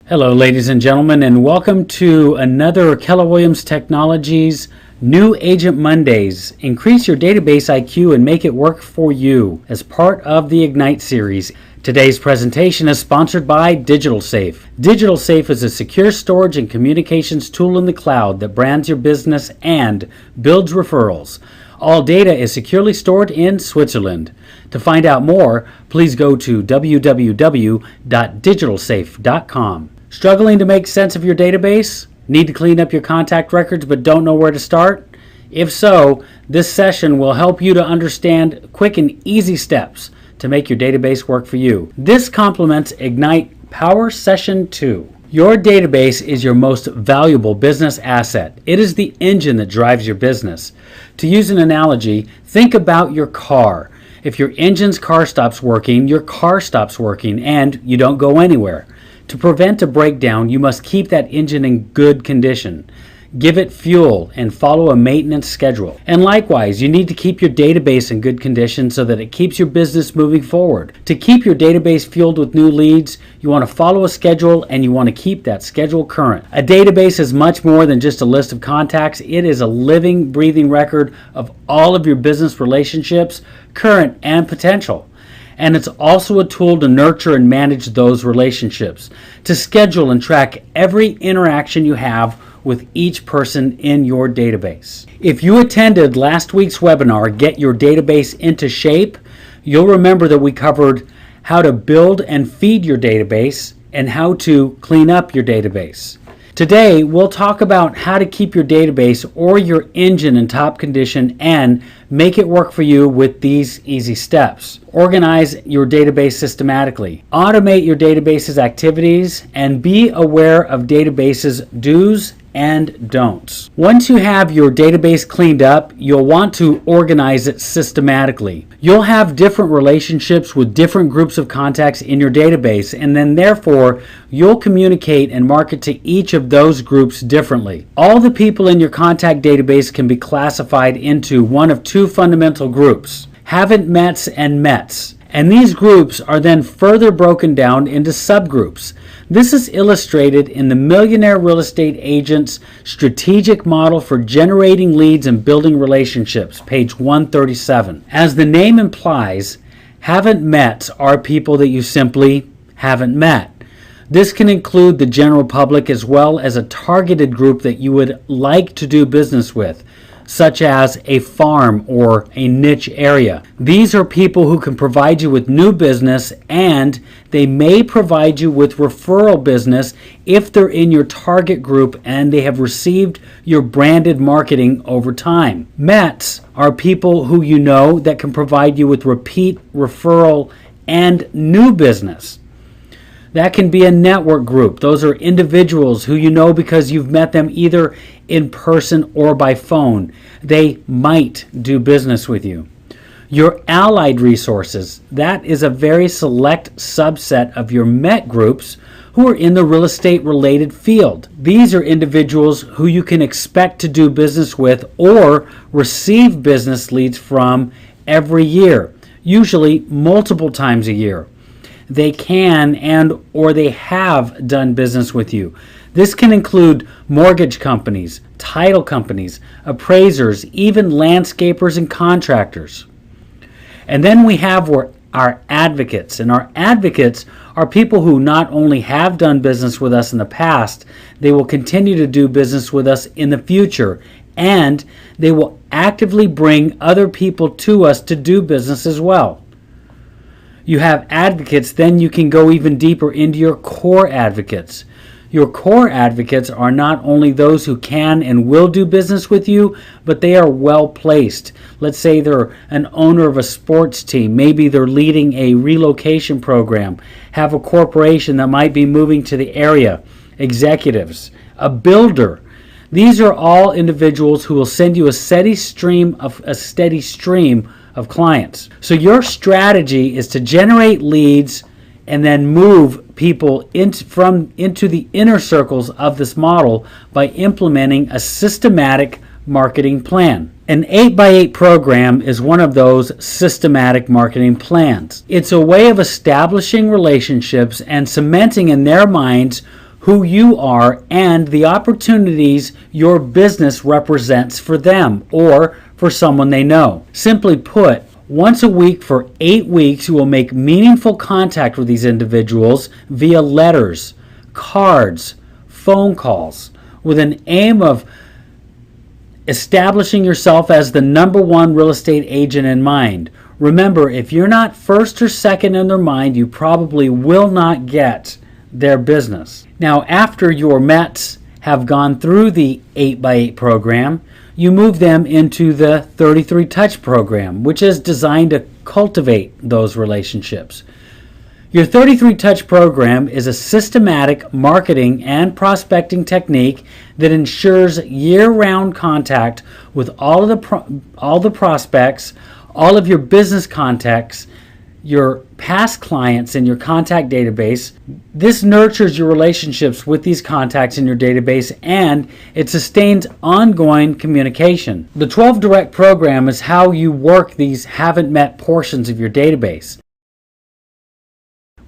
Hello, ladies and gentlemen, and welcome to another Keller Williams Technologies New Agent Mondays. Increase your database IQ and make it work for you as part of the Ignite series. Today's presentation is sponsored by DigitalSafe. DigitalSafe is a secure storage and communications tool in the cloud that brands your business and builds referrals. All data is securely stored in Switzerland. To find out more, please go to www.digitalsafe.com. Struggling to make sense of your database? Need to clean up your contact records but don't know where to start? If so, this session will help you to understand quick and easy steps to make your database work for you. This complements Ignite Power Session 2. Your database is your most valuable business asset. It is the engine that drives your business. To use an analogy, think about your car. If your engine's car stops working, your car stops working and you don't go anywhere. To prevent a breakdown, you must keep that engine in good condition. Give it fuel and follow a maintenance schedule. And likewise, you need to keep your database in good condition so that it keeps your business moving forward. To keep your database fueled with new leads, you want to follow a schedule and you want to keep that schedule current. A database is much more than just a list of contacts. It is a living, breathing record of all of your business relationships, current and potential. And it's also a tool to nurture and manage those relationships, to schedule and track every interaction you have with each person in your database. If you attended last week's webinar, Get Your Database into Shape, you'll remember that we covered how to build and feed your database and how to clean up your database. Today, we'll talk about how to keep your database or your engine in top condition and make it work for you with these easy steps. Organize your database systematically. Automate your database's activities and be aware of database's do's and don'ts. Once you have your database cleaned up, you'll want to organize it systematically. You'll have different relationships with different groups of contacts in your database, and then therefore you'll communicate and market to each of those groups differently. All the people in your contact database can be classified into one of two fundamental groups: haven't mets and mets. And these groups are then further broken down into subgroups. This is illustrated in the Millionaire Real Estate Agent's Strategic Model for Generating Leads and Building Relationships, page 137. As the name implies, haven't mets are people that you simply haven't met. This can include the general public as well as a targeted group that you would like to do business with, such as a farm or a niche area. These are people who can provide you with new business, and they may provide you with referral business if they're in your target group and they have received your branded marketing over time. Mets are people who you know that can provide you with repeat referral and new business. That can be a network group. Those are individuals who you know because you've met them either in person or by phone. They might do business with you. Your allied resources, that is a very select subset of your MET groups who are in the real estate related field. These are individuals who you can expect to do business with or receive business leads from every year, usually multiple times a year. They can and or they have done business with you. This can include mortgage companies, title companies, appraisers, even landscapers and contractors. And then we have our advocates. And our advocates are people who not only have done business with us in the past, they will continue to do business with us in the future. And they will actively bring other people to us to do business as well. You have advocates, then you can go even deeper into your core advocates. Your core advocates are not only those who can and will do business with you, but they are well placed. Let's say they're an owner of a sports team. Maybe they're leading a relocation program, have a corporation that might be moving to the area, executives, a builder. These are all individuals who will send you a steady stream of clients. So your strategy is to generate leads and then move people into the inner circles of this model by implementing a systematic marketing plan. An 8x8 program is one of those systematic marketing plans. It's a way of establishing relationships and cementing in their minds who you are and the opportunities your business represents for them or for someone they know. Simply put, once a week for 8 weeks, you will make meaningful contact with these individuals via letters, cards, phone calls, with an aim of establishing yourself as the number one real estate agent in mind. Remember, if you're not first or second in their mind, you probably will not get their business. Now, after your Mets have gone through the 8x8 program, you move them into the 33 Touch program, which is designed to cultivate those relationships. Your 33 Touch program is a systematic marketing and prospecting technique that ensures year-round contact with all the prospects, all of your business contacts, your past clients in your contact database. This nurtures your relationships with these contacts in your database, and it sustains ongoing communication. The 12 Direct program is how you work these haven't met portions of your database.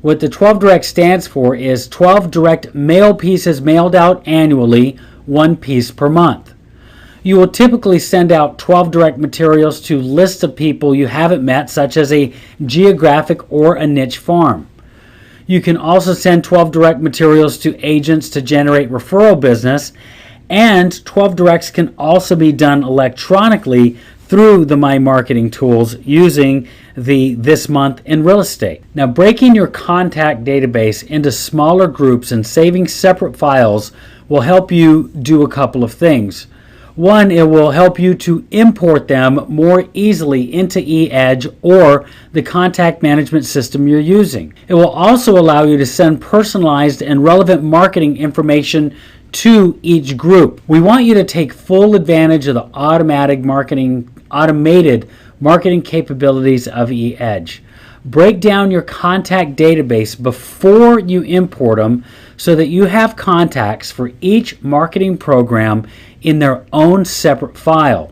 What the 12 Direct stands for is 12 direct mail pieces mailed out annually, 1 piece per month. You will typically send out 12 direct materials to lists of people you haven't met, such as a geographic or a niche farm. You can also send 12 direct materials to agents to generate referral business, and 12 directs can also be done electronically through the My Marketing tools using the This Month in Real Estate. Now, breaking your contact database into smaller groups and saving separate files will help you do a couple of things. One, it will help you to import them more easily into eEdge or the contact management system you're using. It will also allow you to send personalized and relevant marketing information to each group. We want you to take full advantage of the automated marketing capabilities of eEdge. Break down your contact database before you import them so that you have contacts for each marketing program in their own separate file.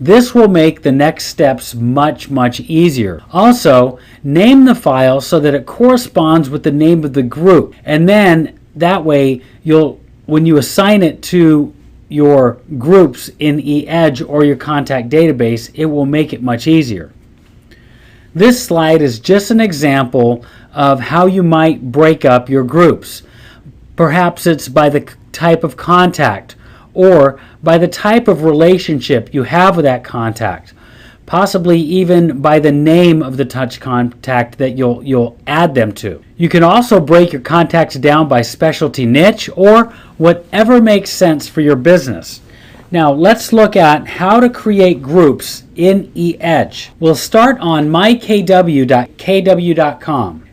This will make the next steps much easier. Also, name the file so that it corresponds with the name of the group, and then that way when you assign it to your groups in eEdge or your contact database, it will make it much easier. This slide is just an example of how you might break up your groups. Perhaps it's by the type of contact or by the type of relationship you have with that contact, possibly even by the name of the touch contact that you'll add them to. You can also break your contacts down by specialty niche or whatever makes sense for your business. Now let's look at how to create groups in eEdge. We'll start on mykw.kw.com.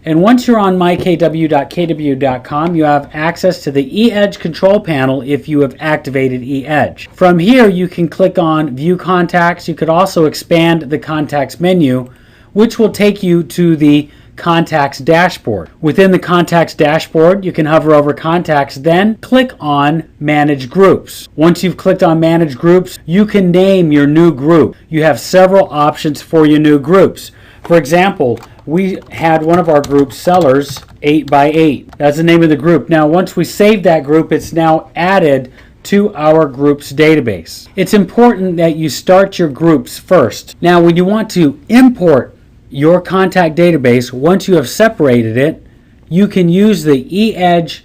And once you're on mykw.kw.com, you have access to the eEdge control panel if you have activated eEdge. From here, you can click on View Contacts. You could also expand the Contacts menu, which will take you to the Contacts dashboard. Within the Contacts dashboard, you can hover over Contacts, then click on Manage Groups. Once you've clicked on Manage Groups, you can name your new group. You have several options for your new groups. For example, we had one of our groups, Sellers 8x8. That's the name of the group. Now, once we save that group, it's now added to our groups database. It's important that you start your groups first. Now, when you want to import your contact database, once you have separated it, you can use the eEdge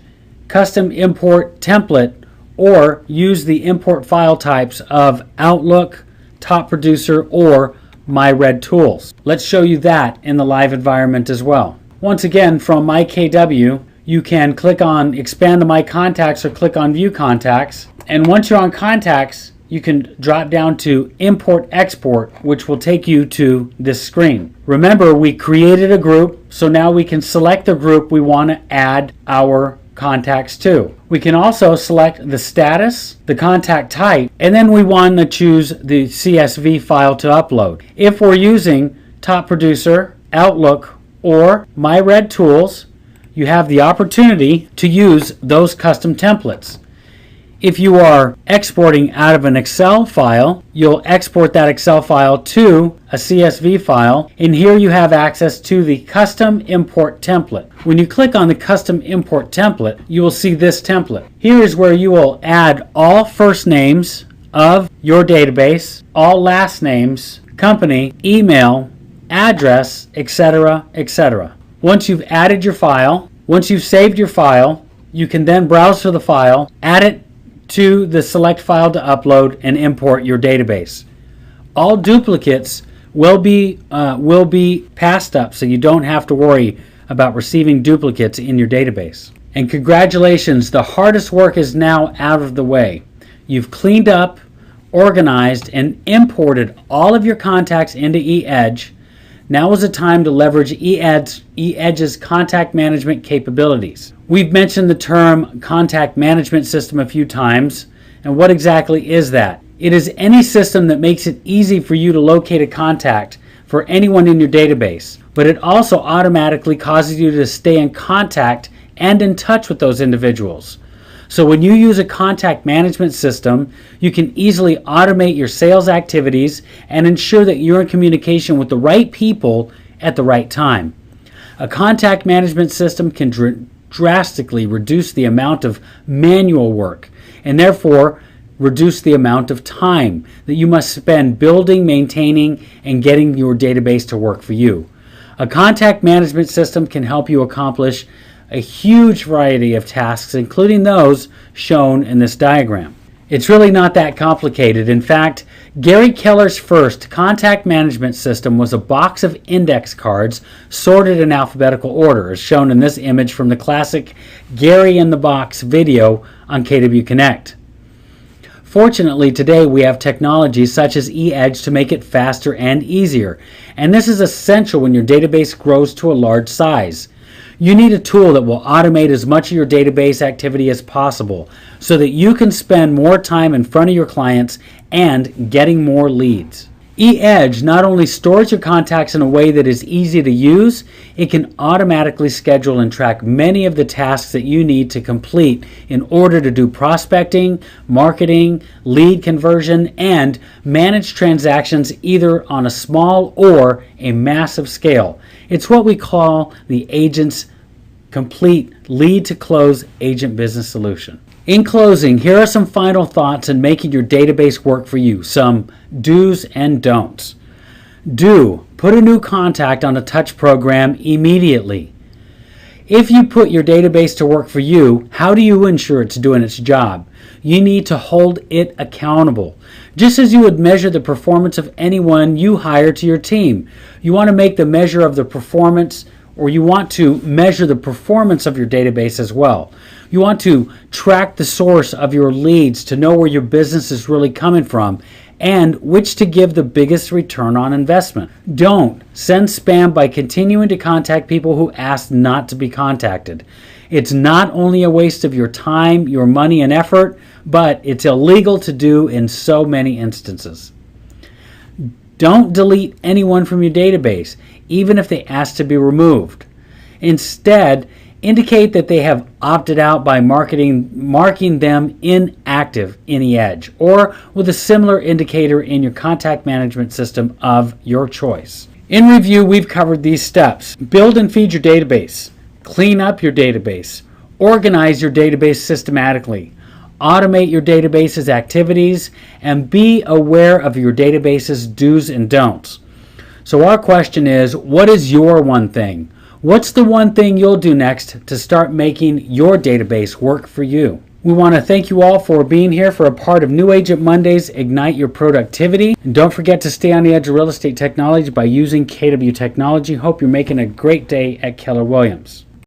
custom import template or use the import file types of Outlook, Top Producer, or MyRed.Tools. Let's show you that in the live environment as well. Once again, from MyKW, you can click on Expand the My Contacts or click on View Contacts. And once you're on Contacts, you can drop down to Import Export, which will take you to this screen. Remember, we created a group, so now we can select the group we want to add our contacts to. We can also select the status, the contact type, and then we want to choose the CSV file to upload. If we're using Top Producer, Outlook, or MyRed.Tools, you have the opportunity to use those custom templates. If you are exporting out of an Excel file, you'll export that Excel file to a CSV file, and here you have access to the custom import template. When you click on the custom import template, you will see this template. Here is where you will add all first names of your database, all last names, company, email, address, etc., etc. Once you've added your file, once you've saved your file, you can then browse for the file, add it to the select file to upload, and import your database. All duplicates will be passed up, so you don't have to worry about receiving duplicates in your database. And congratulations, the hardest work is now out of the way. You've cleaned up, organized, and imported all of your contacts into eEdge. Now is the time to leverage eEdge's contact management capabilities. We've mentioned the term contact management system a few times, and what exactly is that? It is any system that makes it easy for you to locate a contact for anyone in your database, but it also automatically causes you to stay in contact and in touch with those individuals. So when you use a contact management system, you can easily automate your sales activities and ensure that you're in communication with the right people at the right time. A contact management system can drastically reduce the amount of manual work and therefore reduce the amount of time that you must spend building, maintaining, and getting your database to work for you. A contact management system can help you accomplish a huge variety of tasks, including those shown in this diagram. It's really not that complicated. In fact, Gary Keller's first contact management system was a box of index cards sorted in alphabetical order, as shown in this image from the classic Gary in the Box video on KW Connect. Fortunately, today we have technologies such as eEdge to make it faster and easier, and this is essential when your database grows to a large size. You need a tool that will automate as much of your database activity as possible so that you can spend more time in front of your clients and getting more leads. eEdge not only stores your contacts in a way that is easy to use, it can automatically schedule and track many of the tasks that you need to complete in order to do prospecting, marketing, lead conversion, and manage transactions either on a small or a massive scale. It's what we call the agent's complete lead-to-close agent business solution. In closing, here are some final thoughts on making your database work for you, some do's and don'ts. Do, put a new contact on a touch program immediately. If you put your database to work for you, how do you ensure it's doing its job? You need to hold it accountable. Just as you would measure the performance of anyone you hire to your team, you want to make the measure of the performance, or you want to measure the performance of your database as well. You want to track the source of your leads to know where your business is really coming from and which to give the biggest return on investment. Don't send spam by continuing to contact people who ask not to be contacted. It's not only a waste of your time, your money, and effort, but it's illegal to do in so many instances. Don't delete anyone from your database, even if they ask to be removed. Instead, indicate that they have opted out by marking them inactive in eEdge or with a similar indicator in your contact management system of your choice. In review, we've covered these steps. Build and feed your database. Clean up your database. Organize your database systematically. Automate your database's activities and be aware of your database's do's and don'ts. So our question is, what is your one thing? What's the one thing you'll do next to start making your database work for you? We want to thank you all for being here for a part of New Agent Mondays Ignite Your Productivity. And don't forget to stay on the edge of real estate technology by using KW Technology. Hope you're making a great day at Keller Williams.